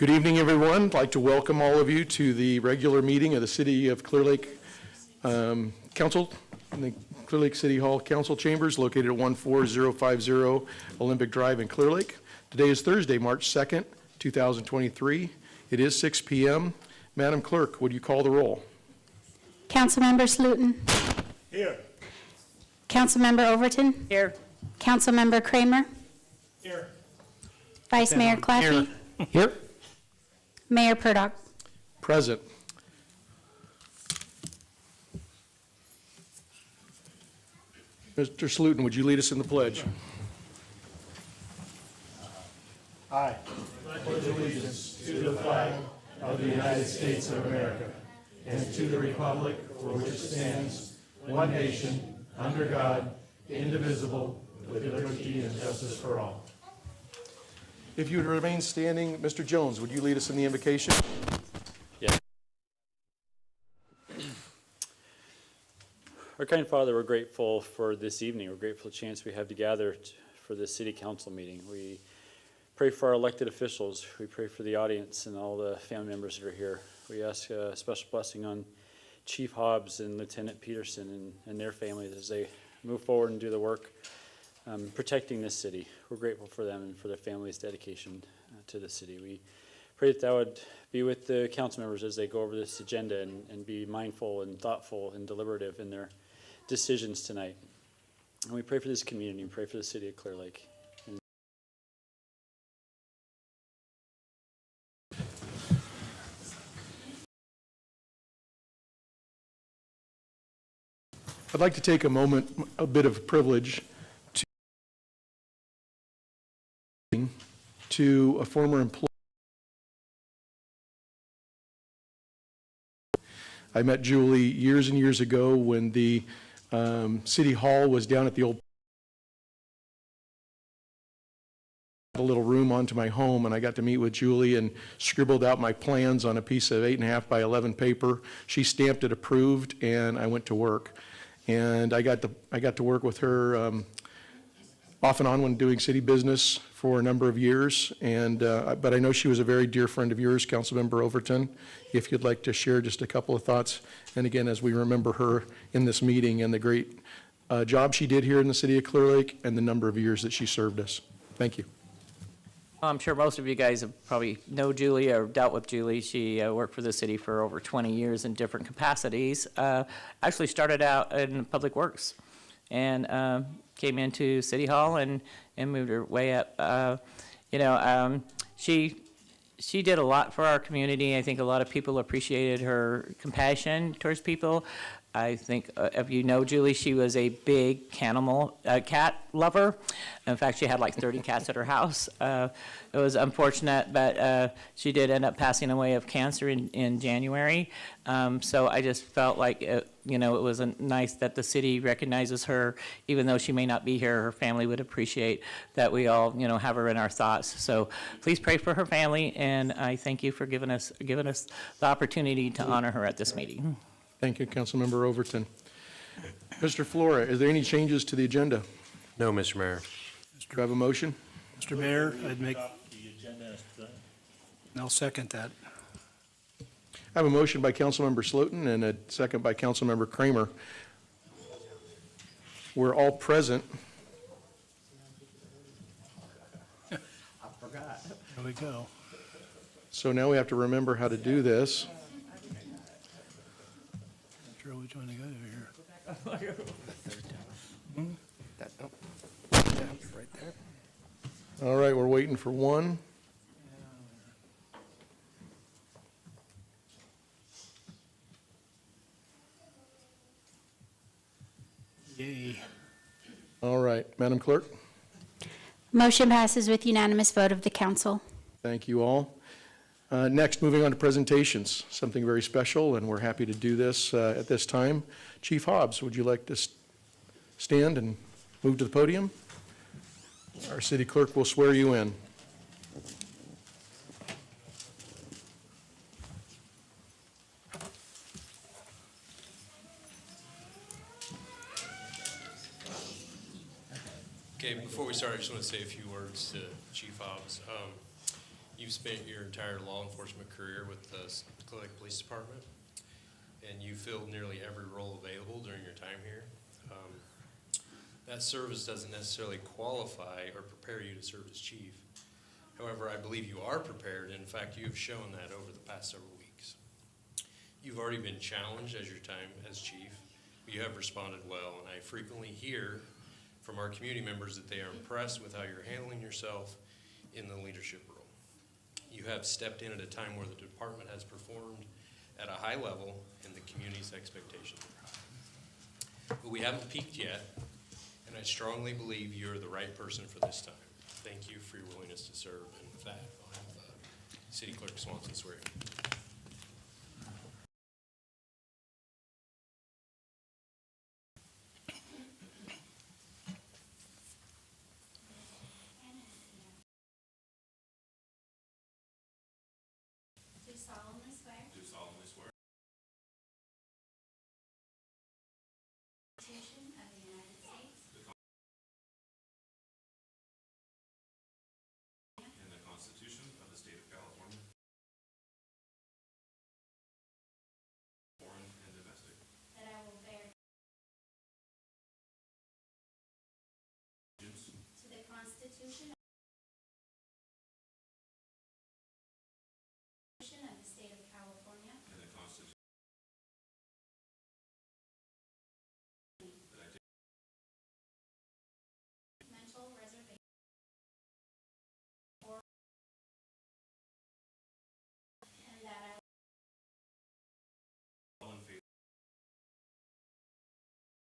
Good evening, everyone. I'd like to welcome all of you to the regular meeting of the City of Clearlake Council, in the Clearlake City Hall Council Chambers located at 14050 Olympic Drive in Clearlake. Today is Thursday, March 2nd, 2023. It is 6 p.m. Madam Clerk, would you call the roll? Councilmember Slutin. Here. Councilmember Overton. Here. Councilmember Kramer. Here. Vice Mayor Claffey. Here. Mayor Purdock. Present. Mr. Slutin, would you lead us in the pledge? I pledge allegiance to the flag of the United States of America and to the republic for which it stands, one nation, under God, indivisible, with liberty and justice for all. If you would remain standing, Mr. Jones, would you lead us in the invocation? Yeah. Our kind Father, we're grateful for this evening. We're grateful for the chance we have to gather for this city council meeting. We pray for our elected officials. We pray for the audience and all the family members that are here. We ask a special blessing on Chief Hobbs and Lieutenant Peterson and their families as they move forward and do the work protecting this city. We're grateful for them and for their families' dedication to the city. We pray that would be with the council members as they go over this agenda and be mindful and thoughtful and deliberative in their decisions tonight. And we pray for this community. We pray for the city of Clearlake. I'd like to take a moment, a bit of privilege, to a former employee. I met Julie years and years ago when the City Hall was down at the old a little room onto my home, and I got to meet with Julie and scribbled out my plans on a piece of 8.5 by 11 paper. She stamped it approved, and I went to work. And I got to work with her off and on when doing city business for a number of years. And but I know she was a very dear friend of yours, Councilmember Overton. If you'd like to share just a couple of thoughts, and again, as we remember her in this meeting and the great job she did here in the city of Clearlake and the number of years that she served us. Thank you. I'm sure most of you guys have probably know Julie or dealt with Julie. She worked for the city for over 20 years in different capacities. Actually started out in Public Works and came into City Hall and moved her way up. She did a lot for our community. I think a lot of people appreciated her compassion towards people. I think if you know Julie, she was a big cat lover. In fact, she had like 30 cats at her house. It was unfortunate, but she did end up passing away of cancer in January. So I just felt like, it was nice that the city recognizes her, even though she may not be here. Her family would appreciate that we all, have her in our thoughts. So please pray for her family, and I thank you for giving us the opportunity to honor her at this meeting. Thank you, Councilmember Overton. Mr. Flora, is there any changes to the agenda? No, Mr. Mayor. Do I have a motion? Mr. Mayor, I'd make. I'll second that. I have a motion by Councilmember Slotin and a second by Councilmember Kramer. We're all present. I forgot. There we go. So now we have to remember how to do this. Not sure which one to go to here. Right there. All right, we're waiting for one. Yay. All right, Madam Clerk. Motion passes with unanimous vote of the council. Thank you all. Next, moving on to presentations, something very special, and we're happy to do this at this time. Chief Hobbs, would you like to stand and move to the podium? Our city clerk will swear you in. Okay, before we start, I just want to say a few words to Chief Hobbs. You've spent your entire law enforcement career with the Clearlake Police Department, and you filled nearly every role available during your time here. That service doesn't necessarily qualify or prepare you to serve as chief. However, I believe you are prepared. In fact, you have shown that over the past several weeks. You've already been challenged as your time as chief, but you have responded well, and I frequently hear from our community members that they are impressed with how you're handling yourself in the leadership role. You have stepped in at a time where the department has performed at a high level and the community's expectations are high. But we haven't peaked yet, and I strongly believe you're the right person for this time. Thank you for your willingness to serve, and with that, I'll have City Clerk Swanson swear in. Do solemnly swear. Do solemnly swear. Constitution of the United States. And the Constitution of the State of California. Foreign and domestic. That I will bear Allegiance to the Constitution of the State of California. and the Constitution. That I take Mental reservation. And that I all in faith.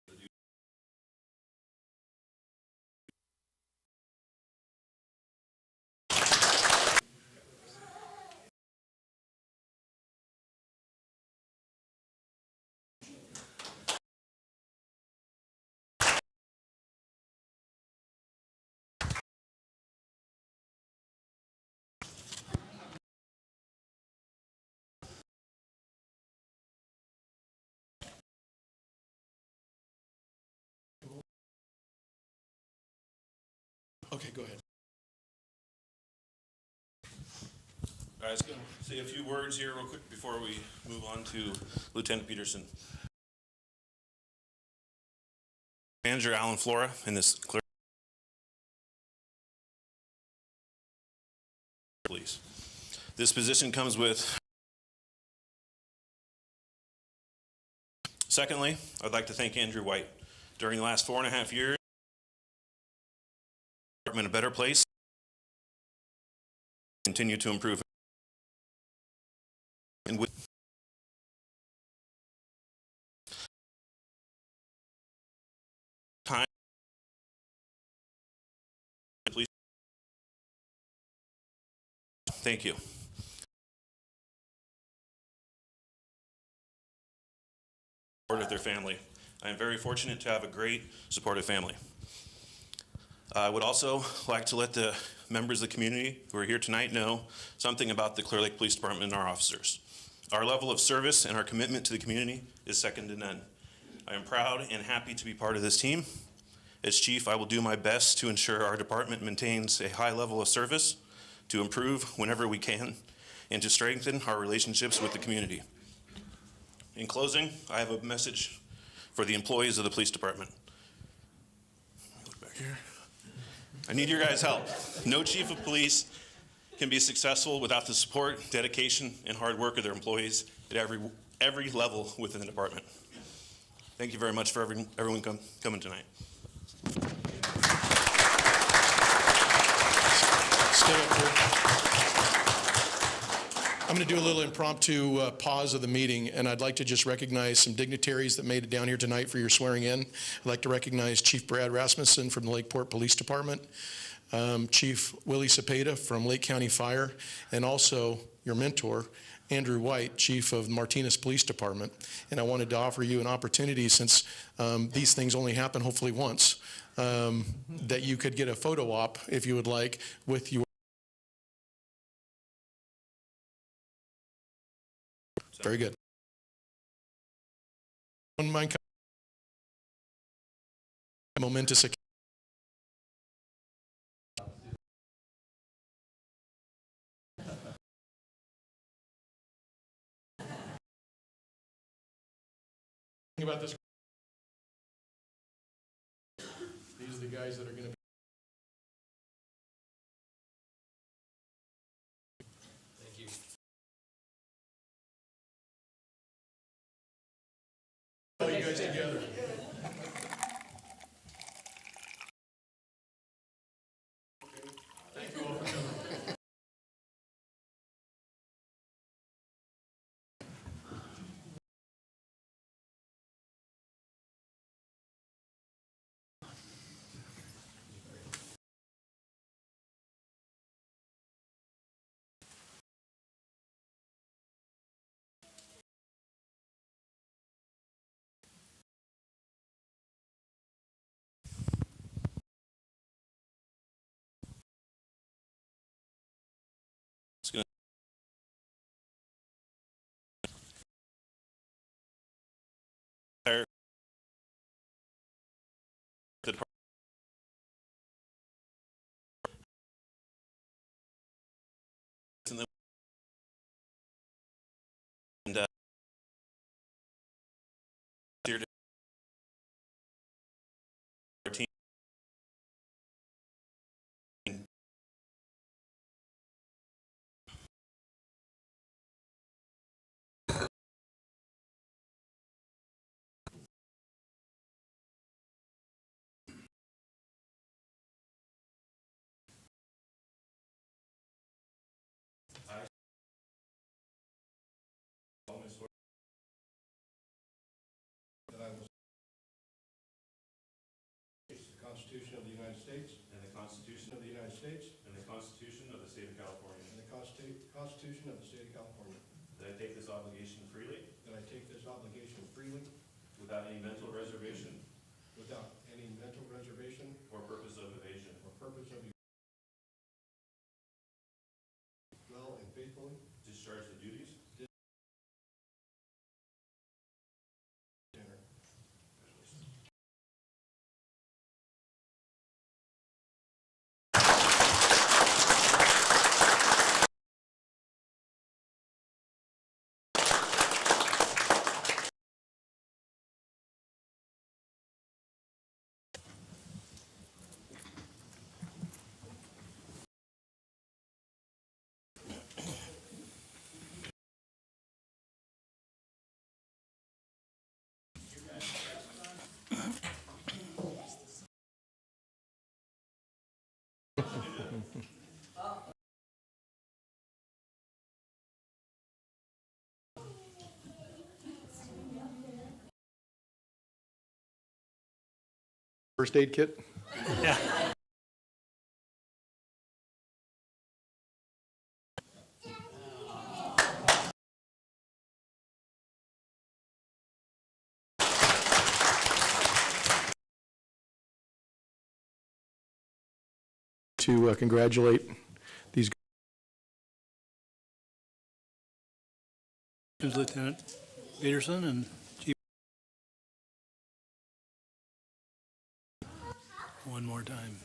The duty. Okay, go ahead. All right, let's go say a few words here real quick before we move on to Lieutenant Peterson. Manager Alan Flora in this clear. Please. This position comes with. Secondly, I'd like to thank Andrew White. During the last 4.5 years, in a better place, continue to improve. And with time, please. Thank you. Support of their family. I am very fortunate to have a great supportive family. I would also like to let the members of the community who are here tonight know something about the Clearlake Police Department and our officers. Our level of service and our commitment to the community is second to none. I am proud and happy to be part of this team. As chief, I will do my best to ensure our department maintains a high level of service, to improve whenever we can, and to strengthen our relationships with the community. In closing, I have a message for the employees of the police department. Look back here. I need your guys' help. No chief of police can be successful without the support, dedication, and hard work of their employees at every level within the department. Thank you very much for everyone coming tonight. Stay up here. I'm going to do a little impromptu pause of the meeting, and I'd like to just recognize some dignitaries that made it down here tonight for your swearing in. I'd like to recognize Chief Brad Rasmussen from the Lakeport Police Department, Chief Willie Cepeda from Lake County Fire, and also your mentor, Andrew White, Chief of Martinez Police Department. And I wanted to offer you an opportunity, since these things only happen hopefully once, that you could get a photo op, if you would like, with your. Very good. One mind momentous occasion. About this. These are the guys that are going to be. Thank you. All you guys together. Thank you all for coming. It's gonna the department. And here to our team. The Constitution of the United States. And the Constitution Of the United States. and the Constitution of the State of California. And the Constitution of the State of California. That I take this obligation freely, That I take this obligation freely, without any mental reservation without any mental reservation or purpose of evasion. or purpose of well and faithfully Discharge the duties. dinner. First aid kit? To congratulate these. Lieutenant Peterson and Chief. One more time.